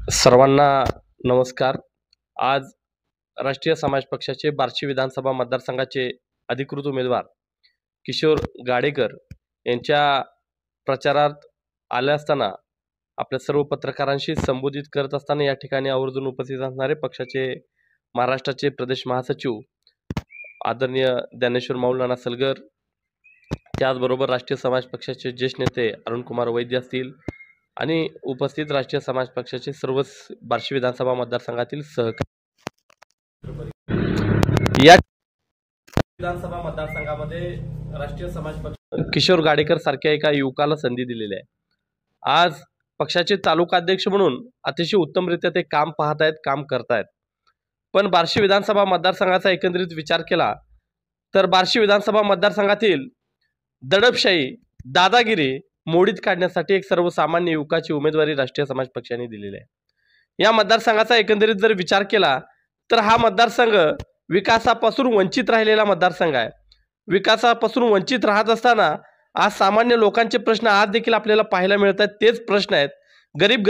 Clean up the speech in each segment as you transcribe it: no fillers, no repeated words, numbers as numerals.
सर्वांना नमस्कार। आज राष्ट्रीय समाज पक्षाचे बार्शी विधानसभा मतदारसंघाचे अधिकृत उमेदवार किशोर गाडेकर यांच्या प्रचारात आले असताना आपल्या सर्व पत्रकारांशी संबोधित करत असताना या ठिकाणी आवर्जून उपस्थित असणारे पक्षाचे महाराष्ट्राचे प्रदेश महासचिव आदरणीय ज्ञानेश्वर मौलाना सलगर, त्याचबरोबर राष्ट्रीय समाज पक्षाचे ज्येष्ठ नेते अरुण कुमार वैद्य असतील आणि उपस्थित राष्ट्रीय समाज पक्षाचे सर्व बार्शी विधानसभा मतदारसंघातील सहकारी या विधानसभा मतदारसंघामध्ये राष्ट्रीय समाज पक्ष किशोर गाडेकर सारख्या एका युवकाला संधी दिलेली आहे। आज पक्षाचे तालुकाध्यक्ष म्हणून अतिशय उत्तमरित्या ते काम पाहत आहेत, काम करतायत। पण बार्शी विधानसभा मतदारसंघाचा एकंदरीत विचार केला तर बार्शी विधानसभा मतदारसंघातील दडपशाही, दादागिरी मोडीत काढण्यासाठी एक सर्वसामान्य युवकाची उमेदवारी राष्ट्रीय समाज पक्षाने दिलेली आहे। या मतदारसंघाचा एकंदरीत जर विचार केला तर हा मतदारसंघ विकासापासून वंचित राहिलेला मतदारसंघ आहे। विकासापासून वंचित राहत असताना आज सामान्य लोकांचे प्रश्न आज देखील आपल्याला पाहायला मिळतात। तेच प्रश्न आहेत। गरीब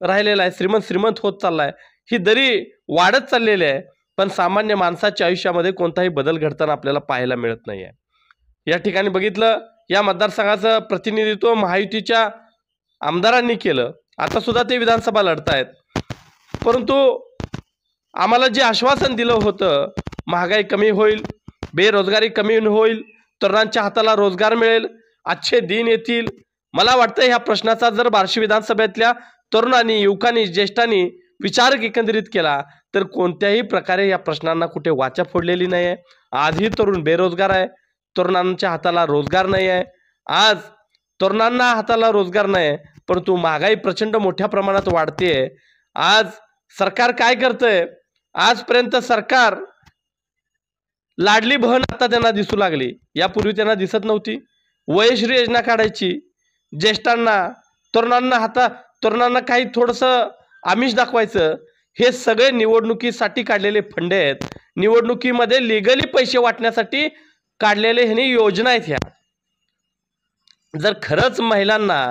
राहिलेला आहे, श्रीमंत होत चाललाय, ही दरी वाढत चाललेली आहे, पण सामान्य माणसाच्या आयुष्यामध्ये कोणताही बदल घडताना आपल्याला पाहायला मिळत नाही आहे। या ठिकाणी बघितलं, या मतदारसंघाचं प्रतिनिधित्व महायुतीच्या आमदारांनी केलं, आता सुद्धा ते विधानसभा लढतायत। परंतु आम्हाला जे आश्वासन दिलं होतं, महागाई कमी होईल, बेरोजगारी कमी होईल, तरुणांच्या हाताला रोजगार मिळेल, अच्छे दिन येतील, मला वाटतं ह्या प्रश्नाचा जर बार्शी विधानसभेतल्या तरुणांनी, युवकांनी, ज्येष्ठांनी विचार एकंदरीत केला तर कोणत्याही प्रकारे या प्रश्नांना कुठे वाचा फोडलेली नाही आहे। आजही तरुण बेरोजगार आहे, तरुणांच्या हाताला रोजगार नाही आहे। आज तरुणांना हाताला रोजगार नाही, परंतु महागाई प्रचंड मोठ्या प्रमाणात वाढते। आज सरकार काय करतंय? आजपर्यंत सरकार लाडली बहीण आता त्यांना दिसू लागली, यापूर्वी त्यांना दिसत नव्हती। वयश्री योजना काढायची, ज्येष्ठांना, तरुणांना काही थोडंसं आमिष दाखवायचं, हे सगळे निवडणुकीसाठी काढलेले फंडे आहेत। निवडणुकीमध्ये लिगली पैसे वाटण्यासाठी काढलेले ह्यांनी योजना आहेत। ह्या जर खरंच महिलांना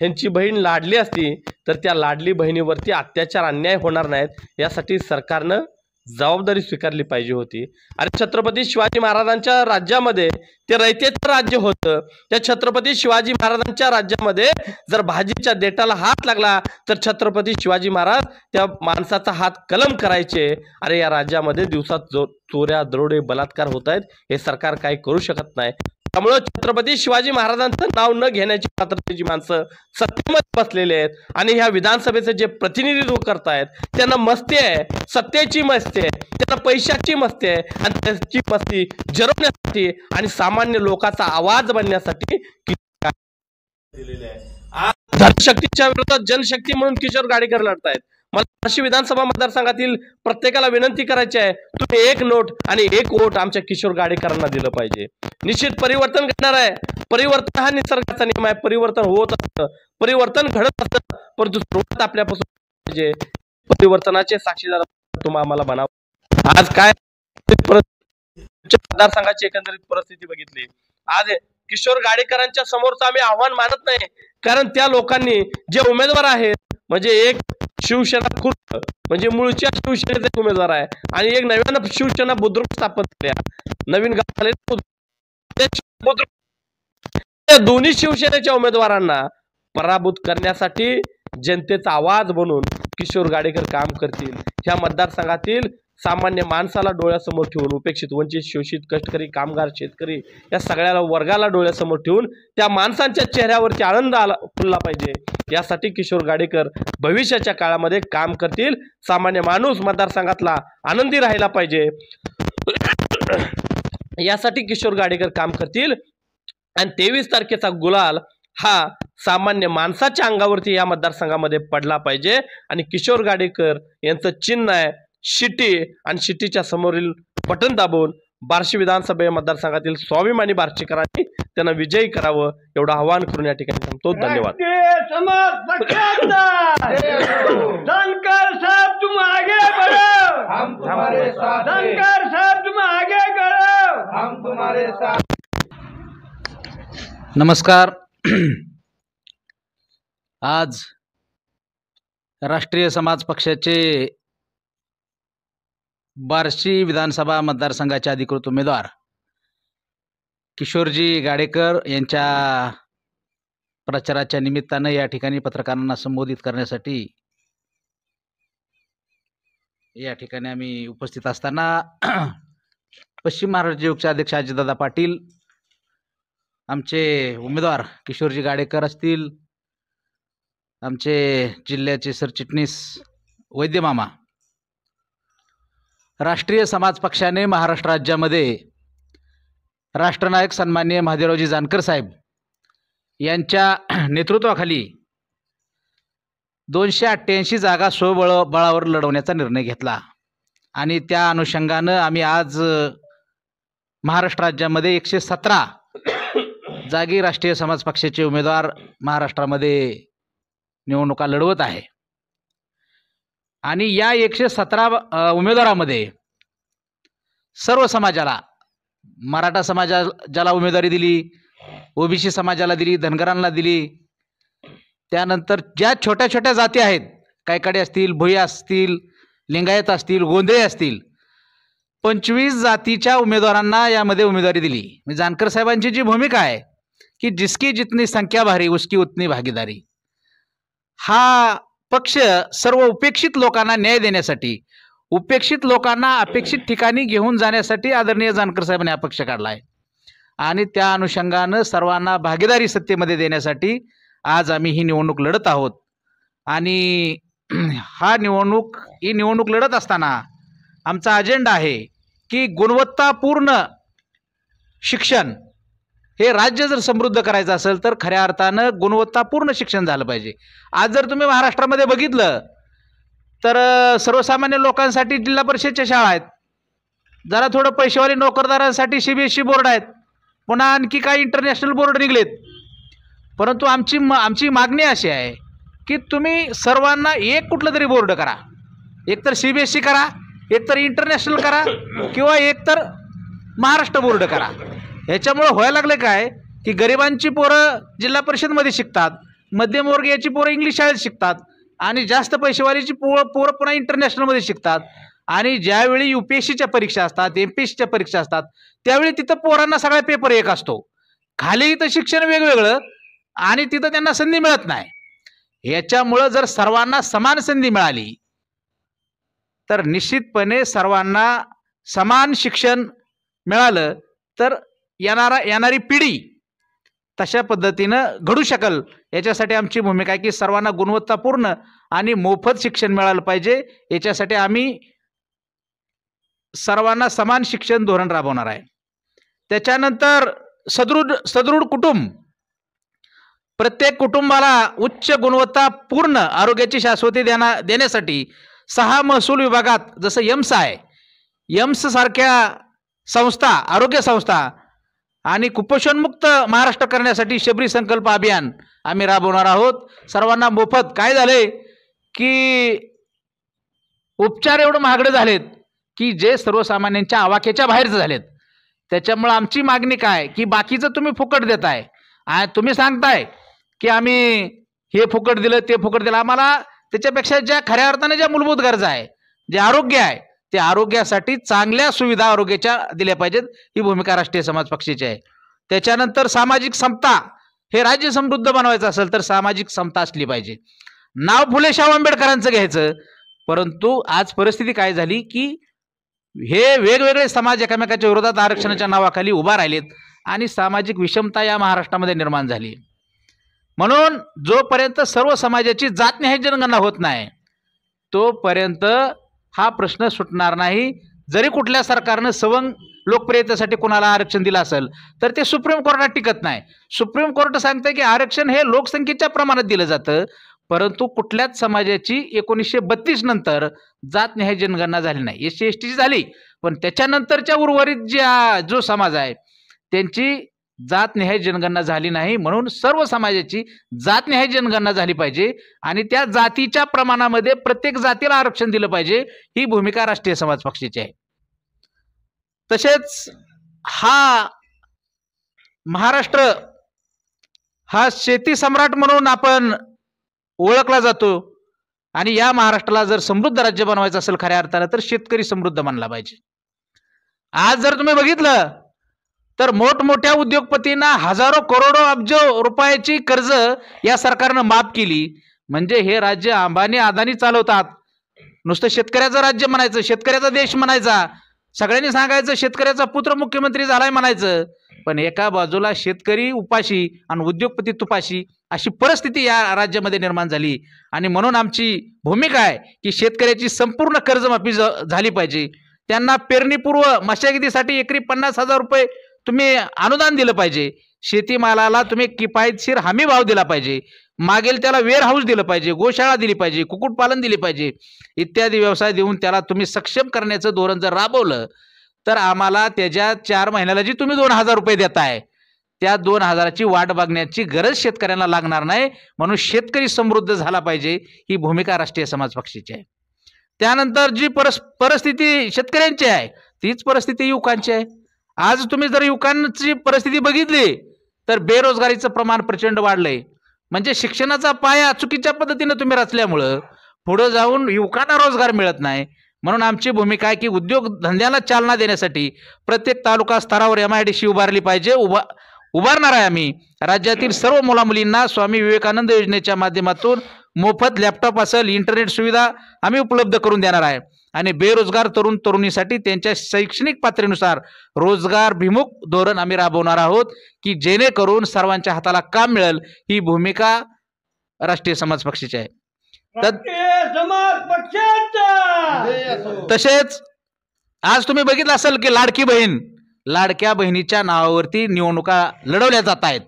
ह्यांची बहीण लाडली असती तर त्या लाडली बहिणीवरती अत्याचार, अन्याय होणार नाहीत, यासाठी सरकारनं जबाबदारी स्वीकारली पाहिजे होती। आणि छत्रपती शिवाजी महाराजांच्या राज्यामध्ये ते रयतेचं राज्य होतं, त्या छत्रपती शिवाजी महाराजांच्या राज्यामध्ये जर भाजीच्या देठाला हात लागला तर छत्रपती शिवाजी महाराज त्या माणसाचा हात कलम करायचे। अरे या राज्यामध्ये दिवसात चोऱ्या, दरोडे, बलात्कार होत आहेत, हे सरकार काही करू शकत नाही। त्यामुळे छत्रपती शिवाजी महाराजांचं नाव न घेण्याची पात्रतेची माणसं सत्तेमध्ये बसलेले आहेत आणि ह्या विधानसभेचं जे प्रतिनिधित्व करतायत त्यांना मस्ती आहे, सत्तेची मस्ती आहे, त्यांना पैशाची मस्ती आहे आणि त्याची मस्ती जिरवण्यासाठी आणि सामान्य लोकांचा आवाज बनण्यासाठी दिलेले आहे। आज धनशक्तीच्या विरोधात जनशक्ती म्हणून किशोर गाडेकर लढतायत। मला बार्शी विधानसभा मतदारसंघातील प्रत्येकाला विनंती करायची आहे, तुम्ही एक नोट आणि एक वोट आमच्या किशोर गाडेकरांना दिलं पाहिजे। निश्चित परिवर्तन घडणार आहे। परिवर्तन हा निसर्गाचा नियम आहे, परिवर्तन होत असतं, परिवर्तन घडत असतं, परंतु सुरुवात आपल्यापासून पाहिजे। परिवर्तनाचे साक्षीदार तुम्ही आम्हाला बनावं। आज काय मतदारसंघाची एकंदरीत परिस्थिती बघितली, आज किशोर गाडेकरांच्या समोरचं आम्ही आव्हान मानत नाही, कारण त्या लोकांनी जे उमेदवार आहेत, म्हणजे एक शिवसेना खुर्द म्हणजे मूळच्या शिवसेनेचे उमेदवार आहे आणि एक नव्यानं शिवसेना बुद्रुक स्थापन केल्या, नवीन गाव झाले बुद्रुक, दोन्ही शिवसेनेच्या उमेदवारांना पराभूत करण्यासाठी जनतेचा आवाज बनून किशोर गाडेकर काम करतील। ह्या मतदारसंघातील सामान्य माणसाला डोळ्यासमोर ठेवून, उपेक्षित, वंचित, शोषित, कष्टकरी, कामगार, शेतकरी या सगळ्याला वर्गाला डोळ्यासमोर ठेवून त्या माणसांच्या चेहऱ्यावरती आनंद फुलला पाहिजे, यासाठी किशोर गाडेकर भविष्याच्या काळामध्ये काम करतील। सामान्य माणूस मतदारसंघातला आनंदी राहिला पाहिजे, यासाठी किशोर गाडेकर काम करतील। आणि 23 तारखेचा गुलाल हा सामान्य माणसाच्या अंगावरती या मतदारसंघामध्ये पडला पाहिजे आणि किशोर गाडेकर यांचं चिन्ह आहे शिटी, आणि शिटीच्या समोरील बटन दाबून बार्शी विधानसभा मतदारसंघातील स्वाभिमानी बार्शीकरांनी त्यांना विजयी करावं, एवढं आवाहन करून या ठिकाणी थांबतो। धन्यवाद। नमस्कार। आज राष्ट्रीय समाज पक्षाचे बार्शी विधानसभा मतदारसंघाचे अधिकृत उमेदवार किशोरजी गाडेकर यांच्या प्रचाराच्या निमित्तानं या ठिकाणी पत्रकारांना संबोधित करण्यासाठी या ठिकाणी आम्ही उपस्थित असताना पश्चिम महाराष्ट्र युगचे अध्यक्ष अजितदादा पाटील, आमचे उमेदवार किशोरजी गाडेकर असतील, आमचे जिल्ह्याचे सरचिटणीस वैद्यमामा, राष्ट्रीय समाज पक्षाने महाराष्ट्र राज्यामध्ये राष्ट्रनायक सन्माननीय महादेवरावजी जानकर साहेब यांच्या नेतृत्वाखाली 288 जागा स्वबळावर लढवण्याचा निर्णय घेतला आणि त्या अनुषंगानं आम्ही आज महाराष्ट्र राज्यामध्ये 117 जागी राष्ट्रीय समाज पक्षाचे उमेदवार महाराष्ट्रामध्ये निवडणुका लढवत आहे आणि या 117 उमेदवारामध्ये सर्व समाजाला, मराठा समाजाला उमेदवारी दिली, ओबीसी समाजाला दिली, धनगरांना दिली, त्यानंतर ज्या छोट्या छोट्या जाती आहेत, कायकडे असतील, भुई असतील, लिंगायत असतील, गोंधळे असतील, 25 जातीच्या उमेदवारांना यामध्ये उमेदवारी दिली. म्हणजे जानकर साहेबांची जी भूमिका आहे की जिसकी जितनी संख्या भारी उसकी उतनी भागीदारी, हा पक्ष सर्व उपेक्षित लोकांना न्याय देण्यासाठी, उपेक्षित लोकांना अपेक्षित ठिकाणी घेऊन जाण्यासाठी आदरणीय जानकर साहेबांनी हा पक्ष काढला आहे आणि त्या अनुषंगानं सर्वांना भागीदारी सत्तेमध्ये देण्यासाठी आज आम्ही ही निवडणूक लढत आहोत. आणि ही निवडणूक लढत असताना आमचा अजेंडा आहे की गुणवत्तापूर्ण शिक्षण हे राज्य जर समृद्ध करायचं असेल तर खऱ्या अर्थानं गुणवत्तापूर्ण शिक्षण झालं पाहिजे. आज जर तुम्ही महाराष्ट्रामध्ये बघितलं तर सर्वसामान्य लोकांसाठी जिल्हा परिषदच्या शाळा आहेत, जरा थोडं पैसेवाली नोकरदारांसाठी CBSE बोर्ड आहेत, पुन्हा आणखी काही इंटरनॅशनल बोर्ड निघलेत. परंतु आमची मागणी अशी आहे की तुम्ही सर्वांना एक कुठलं तरी बोर्ड करा, एकतर CBSE करा, एकतर इंटरनॅशनल करा, किंवा एकतर महाराष्ट्र बोर्ड करा. ह्याच्यामुळं व्हायला लागलं काय की गरिबांची पोरं जिल्हा परिषदमध्ये शिकतात, मध्यमवर्गीयाची पोरं इंग्लिश शाळेत शिकतात आणि जास्त पैसेवालीची पोरं पुन्हा इंटरनॅशनलमध्ये शिकतात. आणि ज्यावेळी UPSCच्या परीक्षा असतात, MPSCच्या परीक्षा असतात, त्यावेळी तिथं पोरांना सगळा पेपर एक असतो, खाली इथं शिक्षण वेगवेगळं आणि तिथं त्यांना संधी मिळत नाही. याच्यामुळं जर सर्वांना समान संधी मिळाली तर निश्चितपणे सर्वांना समान शिक्षण मिळालं तर येणारी पिढी तशा पद्धतीनं घडू शकल. याच्यासाठी आमची भूमिका आहे की सर्वांना गुणवत्तापूर्ण आणि मोफत शिक्षण मिळालं पाहिजे. याच्यासाठी आम्ही सर्वांना समान शिक्षण धोरण राबवणार आहे. त्याच्यानंतर सदृढ कुटुंब, प्रत्येक कुटुंबाला उच्च गुणवत्तापूर्ण आरोग्याची शाश्वती देण्यासाठी 6 महसूल विभागात जसं यम्स आहे, यम्स सारख्या संस्था, आरोग्य संस्था आणि कुपोषणमुक्त महाराष्ट्र करण्यासाठी शबरी संकल्प अभियान आम्ही राबवणार आहोत. सर्वांना मोफत. काय झाले की उपचार एवढं महागडे झालेत की जे सर्वसामान्यांच्या आवाक्याच्या बाहेरच झालेत. त्याच्यामुळे आमची मागणी काय की बाकीचं तुम्ही फुकट देताय, तुम्ही सांगताय की आम्ही हे फुकट दिलं, ते फुकट दिलं. आम्हाला त्याच्यापेक्षा ज्या खऱ्या अर्थाने ज्या मूलभूत गरजा आहे, जे आरोग्य आहे, ते आरोग्यासाठी चांगल्या सुविधा आरोग्याच्या दिल्या पाहिजेत. ही भूमिका राष्ट्रीय समाज पक्षाची आहे. त्याच्यानंतर सामाजिक समता, हे राज्य समृद्ध बनवायचं असेल तर सामाजिक समता असली पाहिजे. नाव फुले शाहू आंबेडकरांचं घ्यायचं, परंतु आज परिस्थिती काय झाली की हे वेगवेगळे समाज एकमेकाच्या विरोधात आरक्षणाच्या नावाखाली उभा राहिलेत आणि सामाजिक विषमता या महाराष्ट्रामध्ये निर्माण झाली. म्हणून जोपर्यंत सर्व समाजाची जातनिहाय जनगणना होत नाही तोपर्यंत हा प्रश्न सुटणार नाही. जरी कुठल्या सरकारनं सवंग लोकप्रियतेसाठी कोणाला आरक्षण दिलं असेल तर ते सुप्रीम कोर्टात टिकत नाही. सुप्रीम कोर्ट सांगते की आरक्षण हे लोकसंख्येच्या प्रमाणात दिलं जातं, परंतु कुठल्याच समाजाची 1932 नंतर जातनिहाय जनगणना झाली नाही. SC STची झाली, पण त्याच्यानंतरच्या उर्वरित जो समाज आहे त्यांची जातनिहाय जनगणना झाली नाही. म्हणून सर्व समाजाची जातनिहाय जनगणना झाली पाहिजे आणि त्या जातीच्या प्रमाणामध्ये प्रत्येक जातीला आरक्षण दिलं पाहिजे. ही भूमिका राष्ट्रीय समाज पक्षाची आहे. तसेच महाराष्ट्र हा शेती सम्राट म्हणून आपण ओळखला जातो. आणि या महाराष्ट्राला जर समृद्ध राज्य बनवायचं असेल खऱ्या अर्थानं तर शेतकरी समृद्ध बनला पाहिजे. आज जर तुम्ही बघितलं तर मोठमोठ्या उद्योगपतींना हजारो करोडो अब्ज रुपयाची कर्ज या सरकारनं माफ केली. म्हणजे हे राज्य अंबानी अदानी चालवतात. नुसतं शेतकऱ्याचं राज्य म्हणायचं, शेतकऱ्याचा देश म्हणायचा, सगळ्यांनी सांगायचं शेतकऱ्याचा पुत्र मुख्यमंत्री झालाय म्हणायचं. पण एका बाजूला शेतकरी उपाशी आणि उद्योगपती तुपाशी अशी परिस्थिती या राज्यामध्ये निर्माण झाली. आणि म्हणून आमची भूमिका आहे की शेतकऱ्याची संपूर्ण कर्जमाफी झाली पाहिजे. त्यांना पेरणीपूर्व मशागतीसाठी एकरी 50,000 रुपये तुम्ही अनुदान दिलं पाहिजे. शेतीमालाला तुम्ही किफायतशीर हमी भाव दिला पाहिजे. मागेल त्याला वेअर हाऊस दिलं पाहिजे, गोशाळा दिली पाहिजे, कुक्कुटपालन दिली पाहिजे, इत्यादी व्यवसाय देऊन त्याला तुम्ही सक्षम करण्याचं धोरण जर राबवलं तर आम्हाला त्याच्या 4 महिन्याला जी तुम्ही 2,000 रुपये देताय त्या 2,000ची वाट बघण्याची गरज शेतकऱ्यांना लागणार नाही. म्हणून शेतकरी समृद्ध झाला पाहिजे ही भूमिका राष्ट्रीय समाज पक्षाची आहे. त्यानंतर जी परिस्थिती शेतकऱ्यांची आहे तीच परिस्थिती युवकांची आहे. आज तुम्ही जर युवकांची परिस्थिती बघितली तर बेरोजगारीचं प्रमाण प्रचंड वाढलंय. म्हणजे शिक्षणाचा पाया चुकीच्या पद्धतीने तुम्ही रचल्यामुळं पुढे जाऊन युवकांना रोजगार मिळत नाही. म्हणून आमची भूमिका आहे की उद्योगधंद्याला चालना देण्यासाठी प्रत्येक तालुका स्तरावर MIDC उभारली पाहिजे. उभारणार आहे आम्ही. राज्यातील सर्व मुलामुलींना स्वामी विवेकानंद योजनेच्या माध्यमातून मोफत लॅपटॉप असेल, इंटरनेट सुविधा आम्ही उपलब्ध करून देणार आहे. आणि बेरोजगार तरुण तरुणीसाठी त्यांच्या शैक्षणिक पातळीनुसार रोजगारभिमुख धोरण आम्ही राबवणार आहोत की जेणेकरून सर्वांच्या हाताला काम मिळेल. ही भूमिका राष्ट्रीय समाज पक्षाची आहे. तसेच आज तुम्ही बघितलं असेल की लाडक्या बहिणीच्या नावावरती निवडणुका लढवल्या जात आहेत.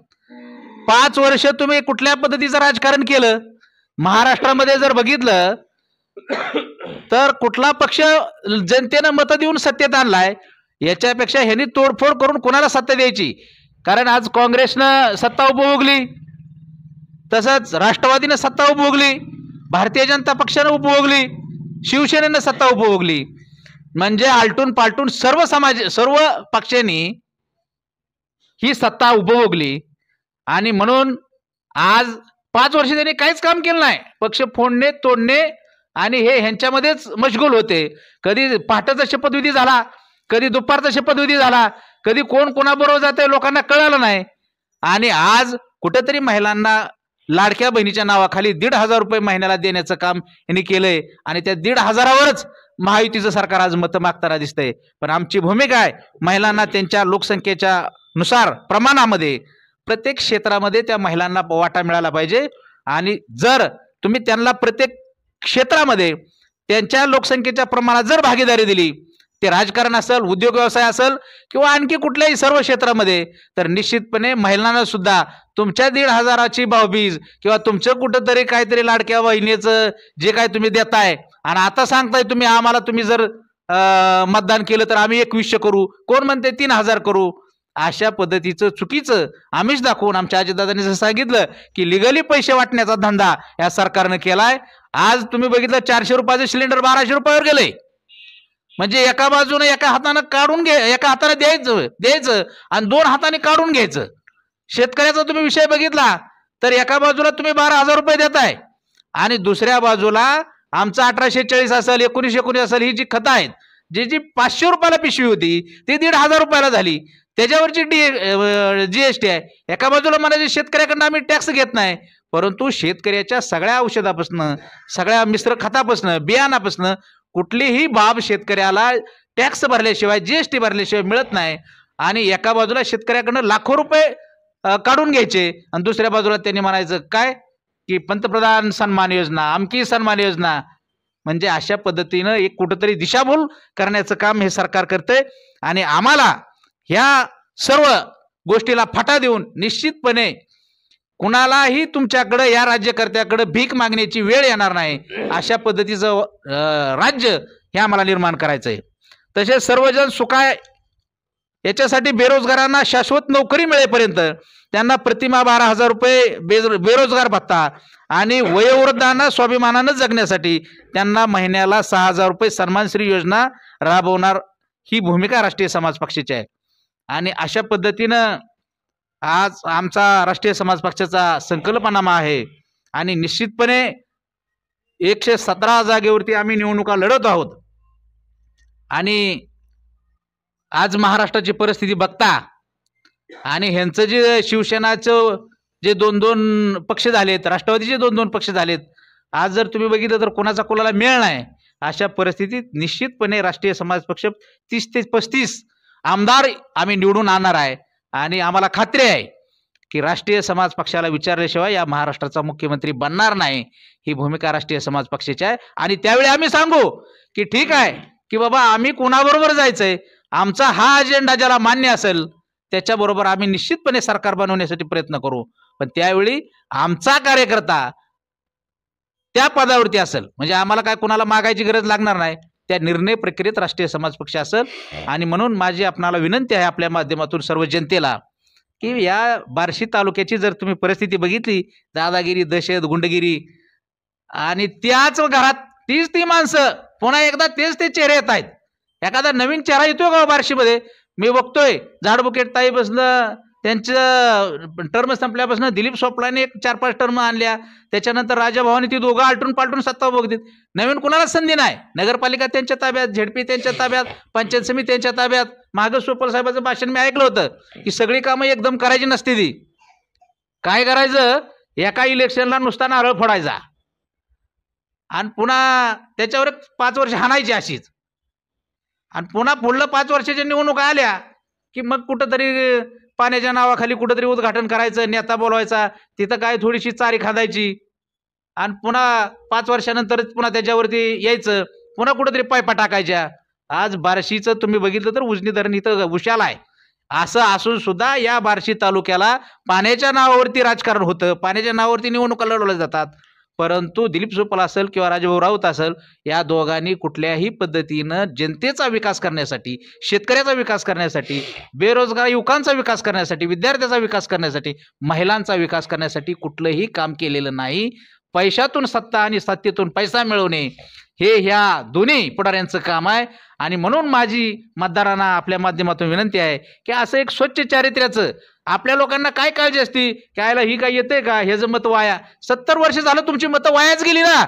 5 वर्ष तुम्ही कुठल्या पद्धतीचं राजकारण केलं महाराष्ट्रामध्ये जर बघितलं तर कुठला पक्ष जनतेनं मतं देऊन सत्तेत आणलाय याच्यापेक्षा ह्यांनी तोडफोड करून कोणाला सत्ता द्यायची. कारण आज काँग्रेसनं सत्ता उपभोगली, तसंच राष्ट्रवादीनं सत्ता उपभोगली, भारतीय जनता पक्षानं उपभोगली, शिवसेनेनं सत्ता उपभोगली. म्हणजे आलटून पालटून सर्व पक्षांनी ही सत्ता उपभोगली. आणि म्हणून आज 5 वर्ष त्यांनी काहीच काम केलं नाही. पक्ष फोडणे तोडणे आणि हे ह्यांच्यामध्येच मशगूल होते. कधी पहाटेचा शपथविधी झाला, कधी दुपारचा शपथविधी झाला, कधी कोण कोणाबरोबर जाते लोकांना कळालं नाही. आणि आज कुठेतरी महिलांना लाडक्या बहिणीच्या नावाखाली 1,500 रुपये महिन्याला देण्याचं काम यांनी केलंय. आणि त्या 1,500वरच महायुतीचं सरकार आज मतं मागताना दिसतंय. पण आमची भूमिका आहे महिलांना त्यांच्या लोकसंख्येच्या नुसार प्रमाणामध्ये प्रत्येक क्षेत्रामध्ये त्या महिलांना वाटा मिळाला पाहिजे. आणि जर तुम्ही त्यांना प्रत्येक क्षेत्रामध्ये त्यांच्या लोकसंख्येच्या प्रमाणात जर भागीदारी दिली, ते राजकारण असेल, उद्योग व्यवसाय असेल किंवा आणखी कुठल्याही सर्व क्षेत्रामध्ये, तर निश्चितपणे महिलांना सुद्धा तुमच्या 1,500ची भावबीज किंवा तुमचं कुठंतरी काहीतरी लाडक्या बहिणीचं जे काय तुम्ही देताय आणि आता सांगताय तुम्ही आम्हाला तुम्ही जर मतदान केलं तर आम्ही 2100 करू, कोण म्हणते 3,000 करू, अशा पद्धतीचं चुकीचं आमिष दाखवून आमच्या अजितदादांनी जसं सांगितलं की लिगली पैसे वाटण्याचा धंदा या सरकारनं केलाय. आज तुम्ही बघितलं 400 रुपयाचं सिलेंडर 1,200 रुपयावर गेलंय. म्हणजे एका बाजूने एका हाताने काढून एका हाताने द्यायचं आणि 2 हाताने काढून घ्यायचं. शेतकऱ्याचा तुम्ही विषय बघितला तर एका बाजूला तुम्ही 12,000 रुपये देताय आणि दुसऱ्या बाजूला आमचं 1840 असेल, 1919 असेल, ही जी खतं आहेत जी 500 रुपयाला पिशवी होती ती 1,500 रुपयाला झाली. त्याच्यावरची GST आहे. एका बाजूला म्हणायचे शेतकऱ्याकडनं आम्ही टॅक्स घेत नाही, परंतु शेतकऱ्याच्या सगळ्या औषधापासनं, सगळ्या मिश्र खतापासनं, बियाणापासनं कुठलीही बाब शेतकऱ्याला टॅक्स भरल्याशिवाय, GST भरल्याशिवाय मिळत नाही. आणि एका बाजूला शेतकऱ्याकडनं लाखो रुपये काढून घ्यायचे आणि दुसऱ्या बाजूला त्यांनी म्हणायचं काय की पंतप्रधान सन्मान योजना, अमकी सन्मान योजना. म्हणजे अशा पद्धतीनं एक कुठंतरी दिशाभूल करण्याचं काम हे सरकार करतंय. आणि आम्हाला ह्या सर्व गोष्टीला फाटा देऊन निश्चितपणे कुणालाही तुमच्याकडे या राज्यकर्त्याकडे भीक मागण्याची वेळ येणार नाही, अशा पद्धतीचं राज्य हे आम्हाला निर्माण करायचं आहे. तसेच सर्वजण सुखाय याच्यासाठी बेरोजगारांना शाश्वत नोकरी मिळेपर्यंत त्यांना प्रतिमा 12,000 रुपये बेरोजगार भत्ता आणि वयोवृद्धांना स्वाभिमानानं जगण्यासाठी त्यांना महिन्याला 6,000 रुपये सन्मानश्री योजना राबवणार, ही भूमिका राष्ट्रीय समाज पक्षाची आहे. आणि अशा पद्धतीनं आज आमचा राष्ट्रीय समाज पक्षाचा संकल्पनामा आहे. आणि निश्चितपणे 117 जागेवरती आम्ही निवडणुका लढत आहोत आणि आज महाराष्ट्राची परिस्थिती बघता आणि ह्यांचं जे शिवसेनाचं जे 2-2 पक्ष झालेत, राष्ट्रवादीचे 2-2 पक्ष झालेत, आज जर तुम्ही बघितलं तर कोणाचा कोणाला मेळ नाही. अशा परिस्थितीत निश्चितपणे राष्ट्रीय समाज पक्ष 30 ते 35 आमदार आम्ही निवडून आणणार आहे आणि आम्हाला खात्री आहे की राष्ट्रीय समाज पक्षाला विचारल्याशिवाय या महाराष्ट्राचा मुख्यमंत्री बनणार नाही. ही भूमिका राष्ट्रीय समाज पक्षाची आहे आणि त्यावेळी आम्ही सांगू की ठीक आहे की बाबा आम्ही कोणाबरोबर जायचंय, आमचा हा अजेंडा ज्याला मान्य असेल त्याच्याबरोबर आम्ही निश्चितपणे सरकार बनवण्यासाठी प्रयत्न करू. पण त्यावेळी आमचा कार्यकर्ता त्या पदावरती असेल म्हणजे आम्हाला काय कोणाला मागायची गरज लागणार नाही. त्या निर्णय प्रक्रियेत राष्ट्रीय समाज पक्ष असेल आणि म्हणून माझी आपणाला विनंती आहे आपल्या माध्यमातून सर्व जनतेला की या बार्शी तालुक्याची जर तुम्ही परिस्थिती बघितली, दादागिरी, दहशत, गुंडगिरी आणि त्याच घरात तीच ती माणसं पुन्हा एकदा तेच ते चेहरे येत आहेत. एखादा नवीन चेहरा येतोय का बार्शीमध्ये? मी बघतोय झाडबुकेट ताई बसलं, त्यांचं टर्म संपल्यापासून दिलीप सोपलाने एक 4-5 टर्म आणल्या, त्याच्यानंतर राजाभावाने ती दोघं आलटून पालटून सत्ता बघतील. नवीन कुणाला संधी नाही. नगरपालिका त्यांच्या ताब्यात, झेडपी त्यांच्या ताब्यात, पंचायत समिती त्यांच्या ताब्यात. मागं सोपल साहेबाचं भाषण मी ऐकलं होतं की सगळी कामं एकदम करायची नसते. ती काय करायचं, एका इलेक्शनला नुसता नारळ फोडायचा आणि पुन्हा त्याच्यावर 5 वर्ष हाणायची अशीच आणि पुन्हा पुढलं 5 वर्षाच्या निवडणुका आल्या की मग कुठंतरी पाण्याच्या नावाखाली कुठंतरी उद्घाटन करायचं, नेता बोलवायचा, तिथं काय थोडीशी चारी खांदायची आणि पुन्हा 5 वर्षानंतरच पुन्हा त्याच्यावरती यायचं, पुन्हा कुठंतरी पायपा टाकायच्या. आज बार्शीचं तुम्ही बघितलं तर उजनी धरण इथं उशाल आहे. असं असून सुद्धा या बार्शी तालुक्याला पाण्याच्या नावावरती राजकारण होतं, पाण्याच्या नावावरती निवडणुका लढवल्या जातात. परंतु दिलीप सोपल असेल किंवा राजाभाऊ राऊत असेल, या दोघांनी कुठल्याही पद्धतीनं जनतेचा विकास करण्यासाठी, शेतकऱ्याचा विकास करण्यासाठी, बेरोजगार युवकांचा विकास करण्यासाठी, विद्यार्थ्याचा विकास करण्यासाठी, महिलांचा विकास करण्यासाठी कुठलंही काम केलेलं नाही. पैशातून सत्ता आणि सत्तेतून पैसा मिळवणे हे ह्या दोन्ही पुढाऱ्यांचं काम आहे आणि म्हणून माझी मतदारांना आपल्या माध्यमातून विनंती आहे की असं एक स्वच्छ चारित्र्याचं, आपल्या लोकांना काय काळजी असती की आयला ही काय येते का, ह्याचं मत वाया. 70 वर्ष झालं तुमची मतं वायाच गेली ना.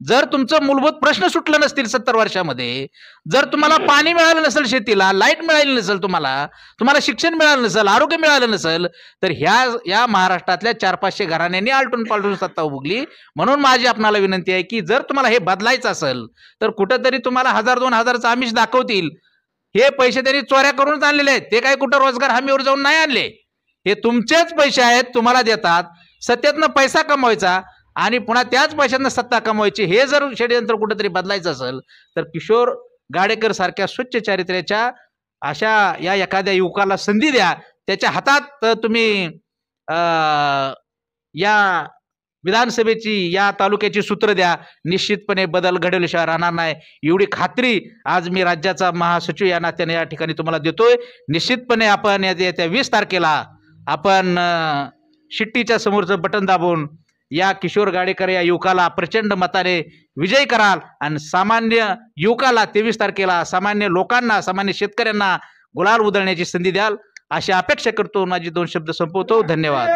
जर तुमचं मूलभूत प्रश्न सुटलं नसतील 70 वर्षामध्ये, जर तुम्हाला पाणी मिळालं नसेल, शेतीला लाईट मिळाली नसेल, तुम्हाला शिक्षण मिळालं नसेल, आरोग्य मिळालं नसेल, तर या महाराष्ट्रातल्या 400-500 घराण्यांनी आलटून पालटून सत्ता उभगली. म्हणून माझी आपणाला विनंती आहे की जर तुम्हाला हे बदलायचं असेल तर कुठंतरी तुम्हाला 1000-2000चं आमिष दाखवतील. हे पैसे त्यांनी चोऱ्या करूनच आणलेले आहेत, ते काय कुठं रोजगार हमीवर जाऊन नाही आणले. हे तुमचेच पैसे आहेत, तुम्हाला देतात. सत्तेतनं पैसा कमवायचा आणि पुन्हा त्याच पैशांना सत्ता कमवायची. हे जर षडयंत्र कुठंतरी बदलायचं असेल तर किशोर गाडेकर सारख्या स्वच्छ चारित्र्याच्या अशा या एखाद्या युवकाला संधी द्या. त्याच्या हातात तुम्ही या विधानसभेची, या तालुक्याची सूत्र द्या. निश्चितपणे बदल घडवल्याशिवाय राहणार नाही, एवढी खात्री आज मी राज्याचा महासचिव या नात्याने या ठिकाणी तुम्हाला देतोय. निश्चितपणे आपण येत्या 20 तारखेला आपण शिट्टीच्या समोरचं बटन दाबून या किशोर गाडेकर या युवकाला प्रचंड मताने विजयी कराल आणि सामान्य युवकाला 23 तारखेला सामान्य लोकांना, सामान्य शेतकऱ्यांना गुलाल उधळण्याची संधी द्याल अशी अपेक्षा करतो. माझी 2 शब्द संपवतो. धन्यवाद.